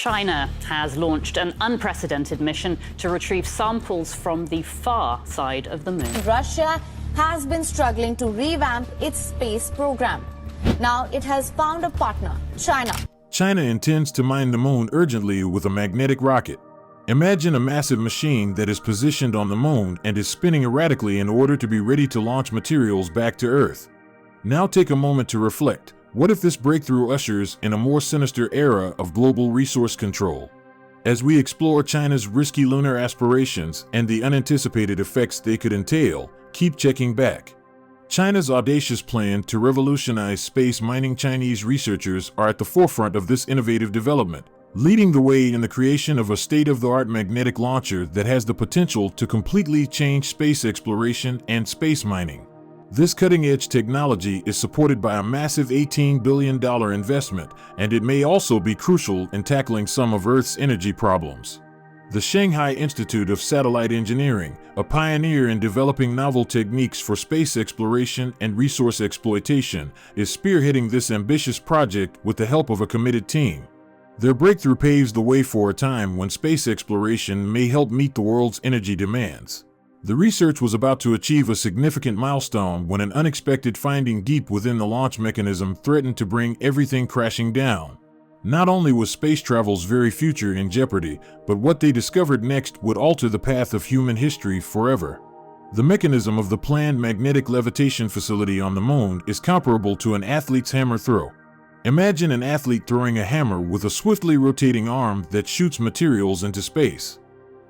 China has launched an unprecedented mission to retrieve samples from the far side of the moon. Russia has been struggling to revamp its space program. Now it has found a partner, China. China intends to mine the moon urgently with a magnetic rocket. Imagine a massive machine that is positioned on the moon and is spinning erratically in order to be ready to launch materials back to Earth. Now take a moment to reflect. What if this breakthrough ushers in a more sinister era of global resource control? As we explore China's risky lunar aspirations and the unanticipated effects they could entail, keep checking back. China's audacious plan to revolutionize space mining Chinese researchers are at the forefront of this innovative development, leading the way in the creation of a state-of-the-art magnetic launcher that has the potential to completely change space exploration and space mining. This cutting-edge technology is supported by a massive $18 billion investment, and it may also be crucial in tackling some of Earth's energy problems. The Shanghai Institute of Satellite Engineering, a pioneer in developing novel techniques for space exploration and resource exploitation, is spearheading this ambitious project with the help of a committed team. Their breakthrough paves the way for a time when space exploration may help meet the world's energy demands. The research was about to achieve a significant milestone when an unexpected finding deep within the launch mechanism threatened to bring everything crashing down. Not only was space travel's very future in jeopardy, but what they discovered next would alter the path of human history forever. The mechanism of the planned magnetic levitation facility on the moon is comparable to an athlete's hammer throw. Imagine an athlete throwing a hammer with a swiftly rotating arm that shoots materials into space.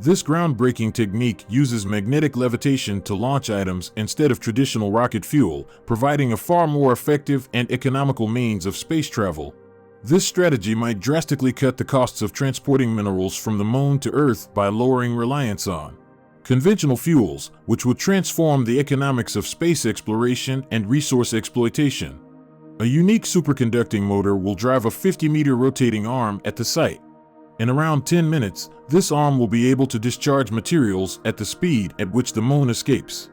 This groundbreaking technique uses magnetic levitation to launch items instead of traditional rocket fuel, providing a far more effective and economical means of space travel. This strategy might drastically cut the costs of transporting minerals from the moon to Earth by lowering reliance on conventional fuels, which would transform the economics of space exploration and resource exploitation. A unique superconducting motor will drive a 50-meter rotating arm at the site. In around 10 minutes, this arm will be able to discharge materials at the speed at which the moon escapes.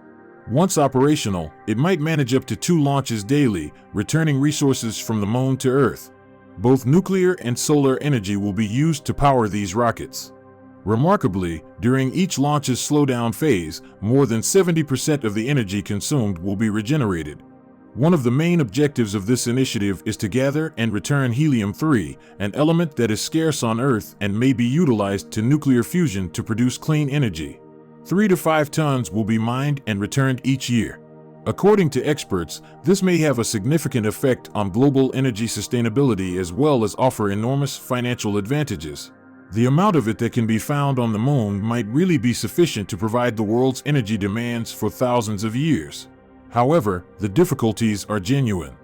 Once operational, it might manage up to 2 launches daily, returning resources from the moon to Earth. Both nuclear and solar energy will be used to power these rockets. Remarkably, during each launch's slowdown phase, more than 70% of the energy consumed will be regenerated. One of the main objectives of this initiative is to gather and return helium-3, an element that is scarce on Earth and may be utilized to nuclear fusion to produce clean energy. 3 to 5 tons will be mined and returned each year. According to experts, this may have a significant effect on global energy sustainability as well as offer enormous financial advantages. The amount of it that can be found on the moon might really be sufficient to provide the world's energy demands for thousands of years. However, the difficulties are genuine.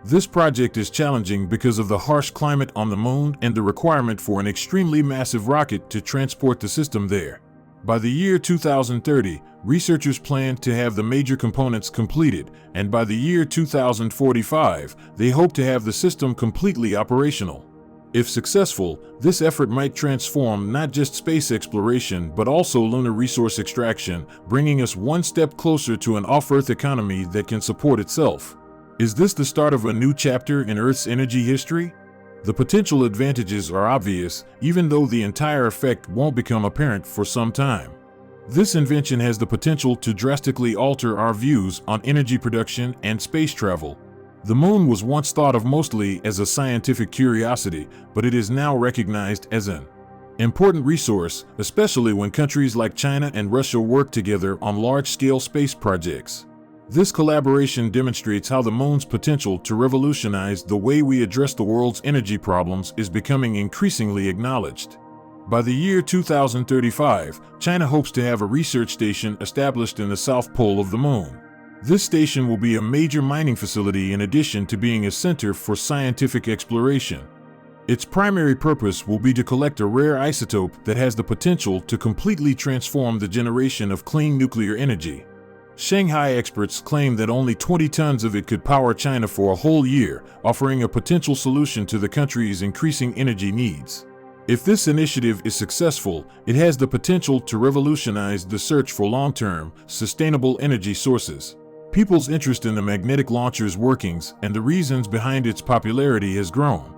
This project is challenging because of the harsh climate on the moon and the requirement for an extremely massive rocket to transport the system there. By the year 2030, researchers plan to have the major components completed, and by the year 2045, they hope to have the system completely operational. If successful, this effort might transform not just space exploration but also lunar resource extraction, bringing us one step closer to an off-Earth economy that can support itself. Is this the start of a new chapter in Earth's energy history? The potential advantages are obvious, even though the entire effect won't become apparent for some time. This invention has the potential to drastically alter our views on energy production and space travel. The moon was once thought of mostly as a scientific curiosity, but it is now recognized as an important resource, especially when countries like China and Russia work together on large-scale space projects. This collaboration demonstrates how the moon's potential to revolutionize the way we address the world's energy problems is becoming increasingly acknowledged. By the year 2035, China hopes to have a research station established in the south pole of the moon. This station will be a major mining facility in addition to being a center for scientific exploration. Its primary purpose will be to collect a rare isotope that has the potential to completely transform the generation of clean nuclear energy. Shanghai experts claim that only 20 tons of it could power China for a whole year, offering a potential solution to the country's increasing energy needs. If this initiative is successful, it has the potential to revolutionize the search for long-term, sustainable energy sources. People's interest in the magnetic launcher's workings and the reasons behind its popularity has grown.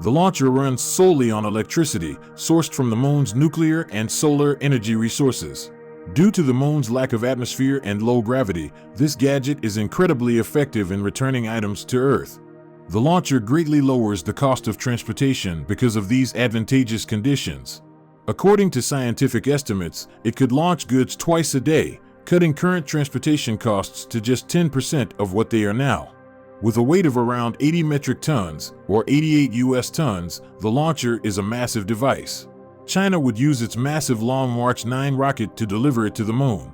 The launcher runs solely on electricity sourced from the moon's nuclear and solar energy resources. Due to the moon's lack of atmosphere and low gravity, this gadget is incredibly effective in returning items to Earth. The launcher greatly lowers the cost of transportation because of these advantageous conditions. According to scientific estimates, it could launch goods twice a day, cutting current transportation costs to just 10% of what they are now. With a weight of around 80 metric tons, or 88 US tons, the launcher is a massive device. China would use its massive Long March 9 rocket to deliver it to the moon.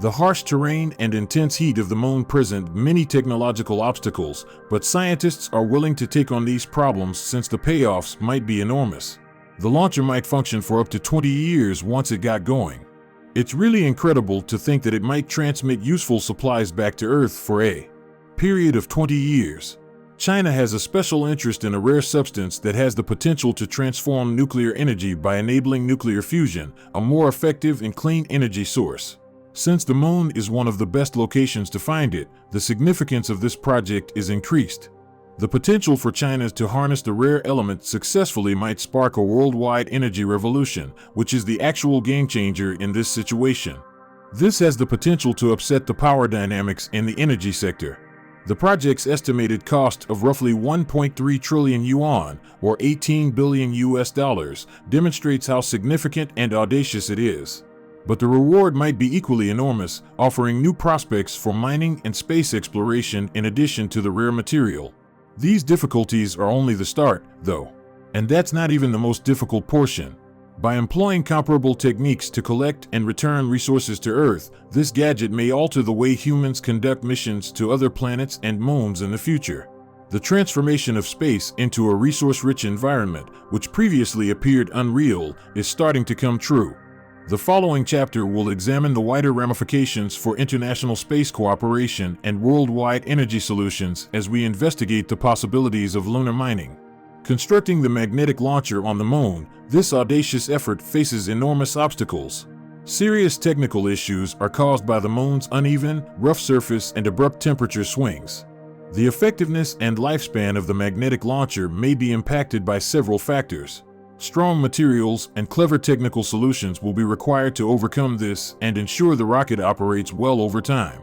The harsh terrain and intense heat of the moon present many technological obstacles, but scientists are willing to take on these problems since the payoffs might be enormous. The launcher might function for up to 20 years once it got going. It's really incredible to think that it might transmit useful supplies back to Earth for a period of 20 years. China has a special interest in a rare substance that has the potential to transform nuclear energy by enabling nuclear fusion, a more effective and clean energy source. Since the moon is one of the best locations to find it, the significance of this project is increased. The potential for China to harness the rare element successfully might spark a worldwide energy revolution, which is the actual game changer in this situation. This has the potential to upset the power dynamics in the energy sector. The project's estimated cost of roughly 1.3 trillion yuan, or 18 billion US dollars, demonstrates how significant and audacious it is. But the reward might be equally enormous, offering new prospects for mining and space exploration in addition to the rare material. These difficulties are only the start, though. And that's not even the most difficult portion. By employing comparable techniques to collect and return resources to Earth, this gadget may alter the way humans conduct missions to other planets and moons in the future. The transformation of space into a resource-rich environment, which previously appeared unreal, is starting to come true. The following chapter will examine the wider ramifications for international space cooperation and worldwide energy solutions as we investigate the possibilities of lunar mining. Constructing the magnetic launcher on the moon, this audacious effort faces enormous obstacles. Serious technical issues are caused by the moon's uneven, rough surface and abrupt temperature swings. The effectiveness and lifespan of the magnetic launcher may be impacted by several factors. Strong materials and clever technical solutions will be required to overcome this and ensure the rocket operates well over time.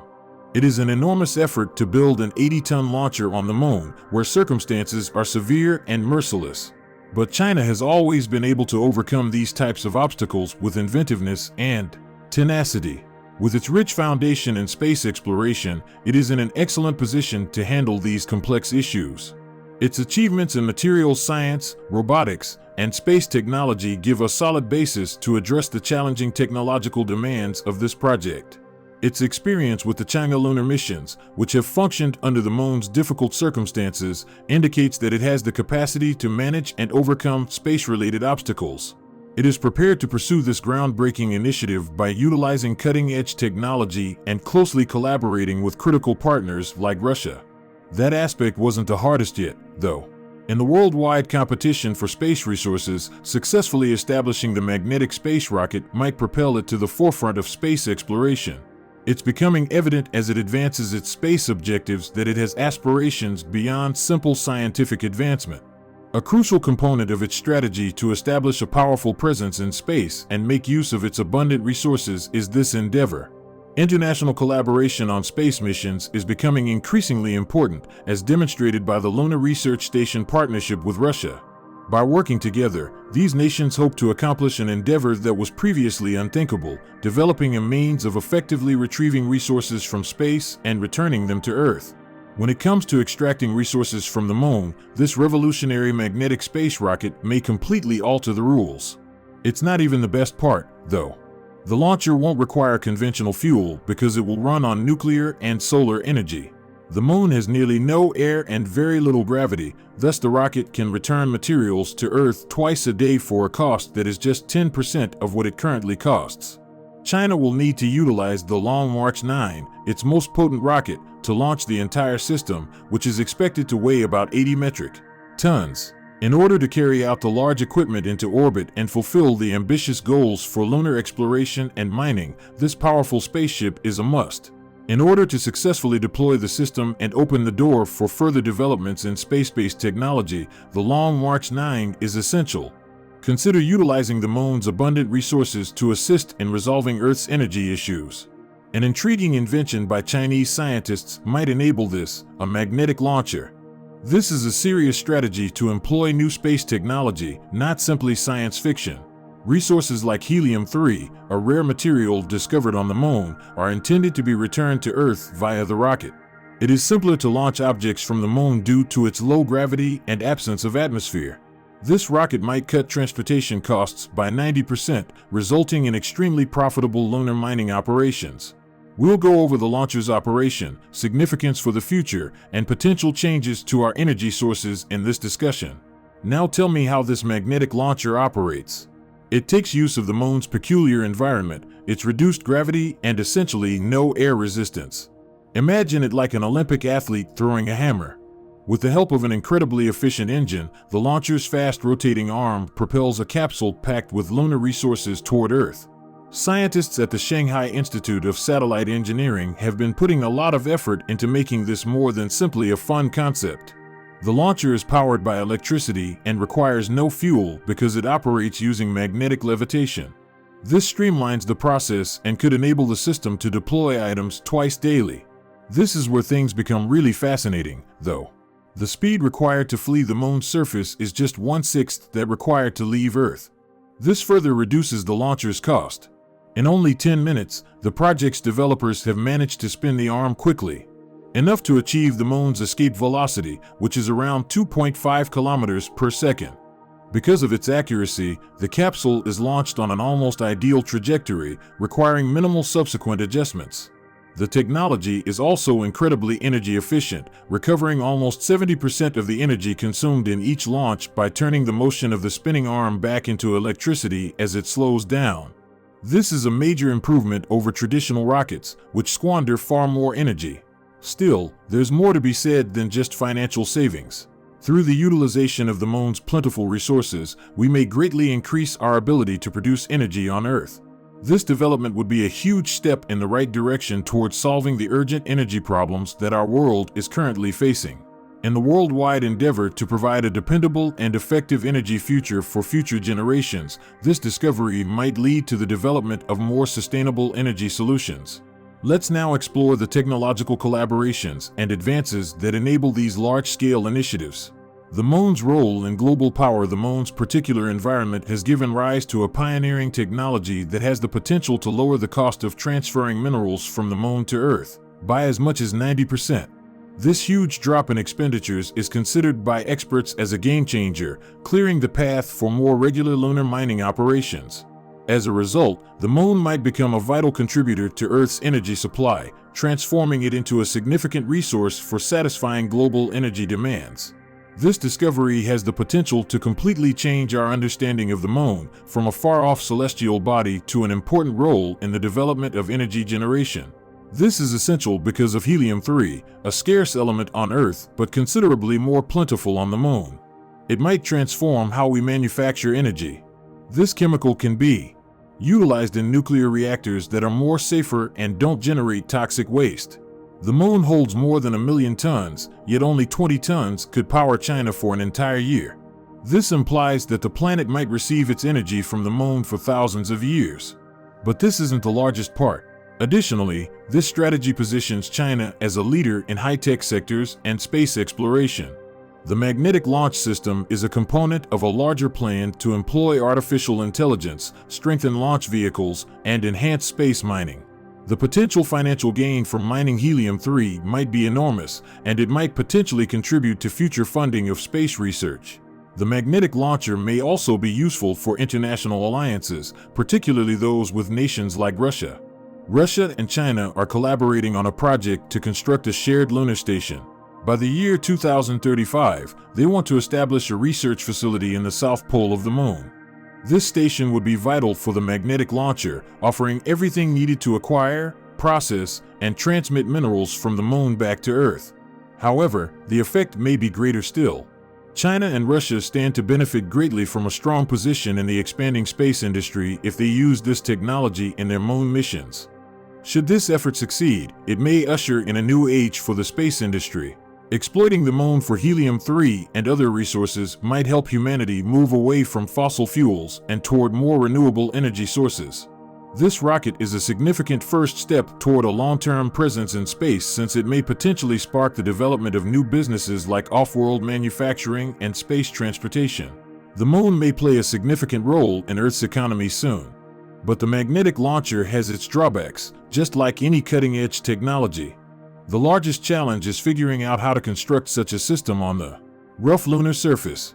It is an enormous effort to build an 80-ton launcher on the moon, where circumstances are severe and merciless. But China has always been able to overcome these types of obstacles with inventiveness and tenacity. With its rich foundation in space exploration, it is in an excellent position to handle these complex issues. Its achievements in materials science, robotics, and space technology give a solid basis to address the challenging technological demands of this project. Its experience with the Chang'e lunar missions, which have functioned under the moon's difficult circumstances, indicates that it has the capacity to manage and overcome space-related obstacles. It is prepared to pursue this groundbreaking initiative by utilizing cutting-edge technology and closely collaborating with critical partners like Russia. That aspect wasn't the hardest yet, though. In the worldwide competition for space resources, successfully establishing the magnetic space rocket might propel it to the forefront of space exploration. It's becoming evident as it advances its space objectives that it has aspirations beyond simple scientific advancement. A crucial component of its strategy to establish a powerful presence in space and make use of its abundant resources is this endeavor. International collaboration on space missions is becoming increasingly important, as demonstrated by the Lunar Research Station partnership with Russia. By working together, these nations hope to accomplish an endeavor that was previously unthinkable, developing a means of effectively retrieving resources from space and returning them to Earth. When it comes to extracting resources from the moon, this revolutionary magnetic space rocket may completely alter the rules. It's not even the best part, though. The launcher won't require conventional fuel because it will run on nuclear and solar energy. The moon has nearly no air and very little gravity, thus the rocket can return materials to Earth twice a day for a cost that is just 10% of what it currently costs. China will need to utilize the Long March 9, its most potent rocket, to launch the entire system, which is expected to weigh about 80 metric tons. In order to carry out the large equipment into orbit and fulfill the ambitious goals for lunar exploration and mining, this powerful spaceship is a must. In order to successfully deploy the system and open the door for further developments in space-based technology, the Long March 9 is essential. Consider utilizing the moon's abundant resources to assist in resolving Earth's energy issues. An intriguing invention by Chinese scientists might enable this: a magnetic launcher. This is a serious strategy to employ new space technology, not simply science fiction. Resources like helium-3, a rare material discovered on the moon, are intended to be returned to Earth via the rocket. It is simpler to launch objects from the moon due to its low gravity and absence of atmosphere. This rocket might cut transportation costs by 90%, resulting in extremely profitable lunar mining operations. We'll go over the launcher's operation, significance for the future, and potential changes to our energy sources in this discussion. Now tell me how this magnetic launcher operates. It takes use of the moon's peculiar environment, its reduced gravity, and essentially no air resistance. Imagine it like an Olympic athlete throwing a hammer. With the help of an incredibly efficient engine, the launcher's fast-rotating arm propels a capsule packed with lunar resources toward Earth. Scientists at the Shanghai Institute of Satellite Engineering have been putting a lot of effort into making this more than simply a fun concept. The launcher is powered by electricity and requires no fuel because it operates using magnetic levitation. This streamlines the process and could enable the system to deploy items twice daily. This is where things become really fascinating, though. The speed required to flee the moon's surface is just 1/6 that required to leave Earth. This further reduces the launcher's cost. In only 10 minutes, the project's developers have managed to spin the arm quickly, enough to achieve the moon's escape velocity, which is around 2.5 kilometers per second. Because of its accuracy, the capsule is launched on an almost ideal trajectory, requiring minimal subsequent adjustments. The technology is also incredibly energy efficient, recovering almost 70% of the energy consumed in each launch by turning the motion of the spinning arm back into electricity as it slows down. This is a major improvement over traditional rockets, which squander far more energy. Still, there's more to be said than just financial savings. Through the utilization of the moon's plentiful resources, we may greatly increase our ability to produce energy on Earth. This development would be a huge step in the right direction towards solving the urgent energy problems that our world is currently facing. In the worldwide endeavor to provide a dependable and effective energy future for future generations, this discovery might lead to the development of more sustainable energy solutions. Let's now explore the technological collaborations and advances that enable these large-scale initiatives. The moon's role in global power. The moon's particular environment has given rise to a pioneering technology that has the potential to lower the cost of transferring minerals from the moon to Earth by as much as 90%. This huge drop in expenditures is considered by experts as a game changer, clearing the path for more regular lunar mining operations. As a result, the moon might become a vital contributor to Earth's energy supply, transforming it into a significant resource for satisfying global energy demands. This discovery has the potential to completely change our understanding of the moon, from a far-off celestial body to an important role in the development of energy generation. This is essential because of helium-3, a scarce element on Earth but considerably more plentiful on the moon. It might transform how we manufacture energy. This chemical can be utilized in nuclear reactors that are more safer and don't generate toxic waste. The moon holds more than 1 million tons, yet only 20 tons could power China for an entire year. This implies that the planet might receive its energy from the moon for thousands of years. But this isn't the largest part. Additionally, this strategy positions China as a leader in high-tech sectors and space exploration. The magnetic launch system is a component of a larger plan to employ artificial intelligence, strengthen launch vehicles, and enhance space mining. The potential financial gain from mining helium-3 might be enormous, and it might potentially contribute to future funding of space research. The magnetic launcher may also be useful for international alliances, particularly those with nations like Russia. Russia and China are collaborating on a project to construct a shared lunar station. By the year 2035, they want to establish a research facility in the south pole of the moon. This station would be vital for the magnetic launcher, offering everything needed to acquire, process, and transmit minerals from the moon back to Earth. However, the effect may be greater still. China and Russia stand to benefit greatly from a strong position in the expanding space industry if they use this technology in their moon missions. Should this effort succeed, it may usher in a new age for the space industry. Exploiting the moon for helium-3 and other resources might help humanity move away from fossil fuels and toward more renewable energy sources. This rocket is a significant first step toward a long-term presence in space, since it may potentially spark the development of new businesses like off-world manufacturing and space transportation. The moon may play a significant role in Earth's economy soon. But the magnetic launcher has its drawbacks, just like any cutting-edge technology. The largest challenge is figuring out how to construct such a system on the rough lunar surface.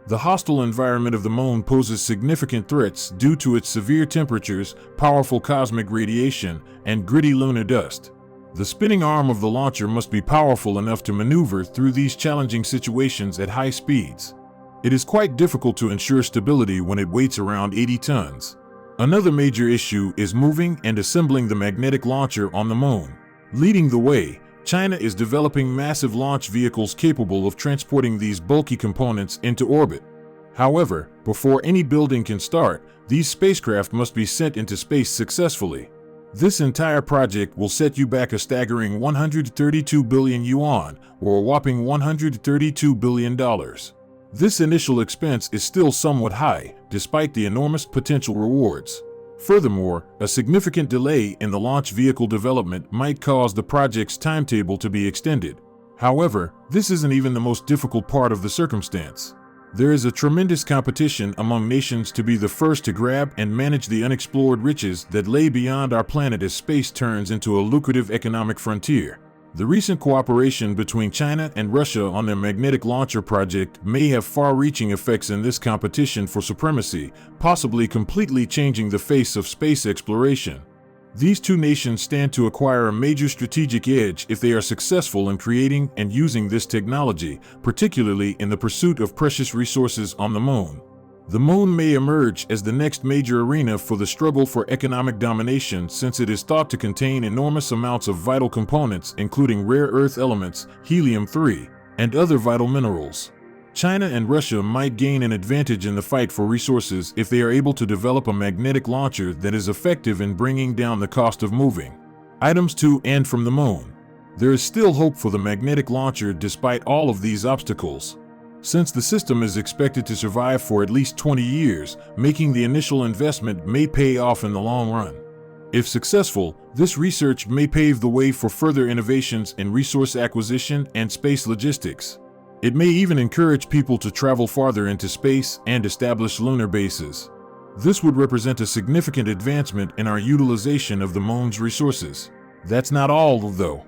The hostile environment of the moon poses significant threats due to its severe temperatures, powerful cosmic radiation, and gritty lunar dust. The spinning arm of the launcher must be powerful enough to maneuver through these challenging situations at high speeds. It is quite difficult to ensure stability when it weighs around 80 tons. Another major issue is moving and assembling the magnetic launcher on the moon. Leading the way, China is developing massive launch vehicles capable of transporting these bulky components into orbit. However, before any building can start, these spacecraft must be sent into space successfully. This entire project will set you back a staggering 132 billion yuan, or a whopping $132 billion. This initial expense is still somewhat high, despite the enormous potential rewards. Furthermore, a significant delay in the launch vehicle development might cause the project's timetable to be extended. However, this isn't even the most difficult part of the circumstance. There is a tremendous competition among nations to be the first to grab and manage the unexplored riches that lay beyond our planet as space turns into a lucrative economic frontier. The recent cooperation between China and Russia on their magnetic launcher project may have far-reaching effects in this competition for supremacy, possibly completely changing the face of space exploration. These two nations stand to acquire a major strategic edge if they are successful in creating and using this technology, particularly in the pursuit of precious resources on the moon. The moon may emerge as the next major arena for the struggle for economic domination, since it is thought to contain enormous amounts of vital components including rare earth elements, helium-3, and other vital minerals. China and Russia might gain an advantage in the fight for resources if they are able to develop a magnetic launcher that is effective in bringing down the cost of moving items to and from the moon. There is still hope for the magnetic launcher despite all of these obstacles. Since the system is expected to survive for at least 20 years, making the initial investment may pay off in the long run. If successful, this research may pave the way for further innovations in resource acquisition and space logistics. It may even encourage people to travel farther into space and establish lunar bases. This would represent a significant advancement in our utilization of the moon's resources. That's not all, though.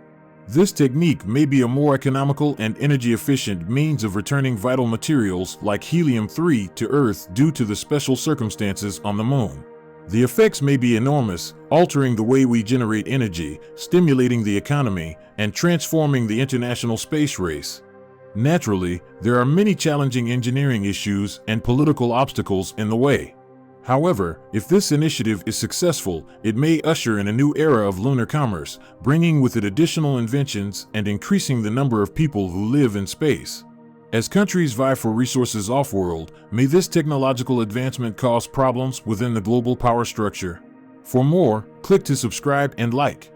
This technique may be a more economical and energy-efficient means of returning vital materials like helium-3 to Earth due to the special circumstances on the moon. The effects may be enormous, altering the way we generate energy, stimulating the economy, and transforming the international space race. Naturally, there are many challenging engineering issues and political obstacles in the way. However, if this initiative is successful, it may usher in a new era of lunar commerce, bringing with it additional inventions and increasing the number of people who live in space. As countries vie for resources off-world, may this technological advancement cause problems within the global power structure? For more, click to subscribe and like.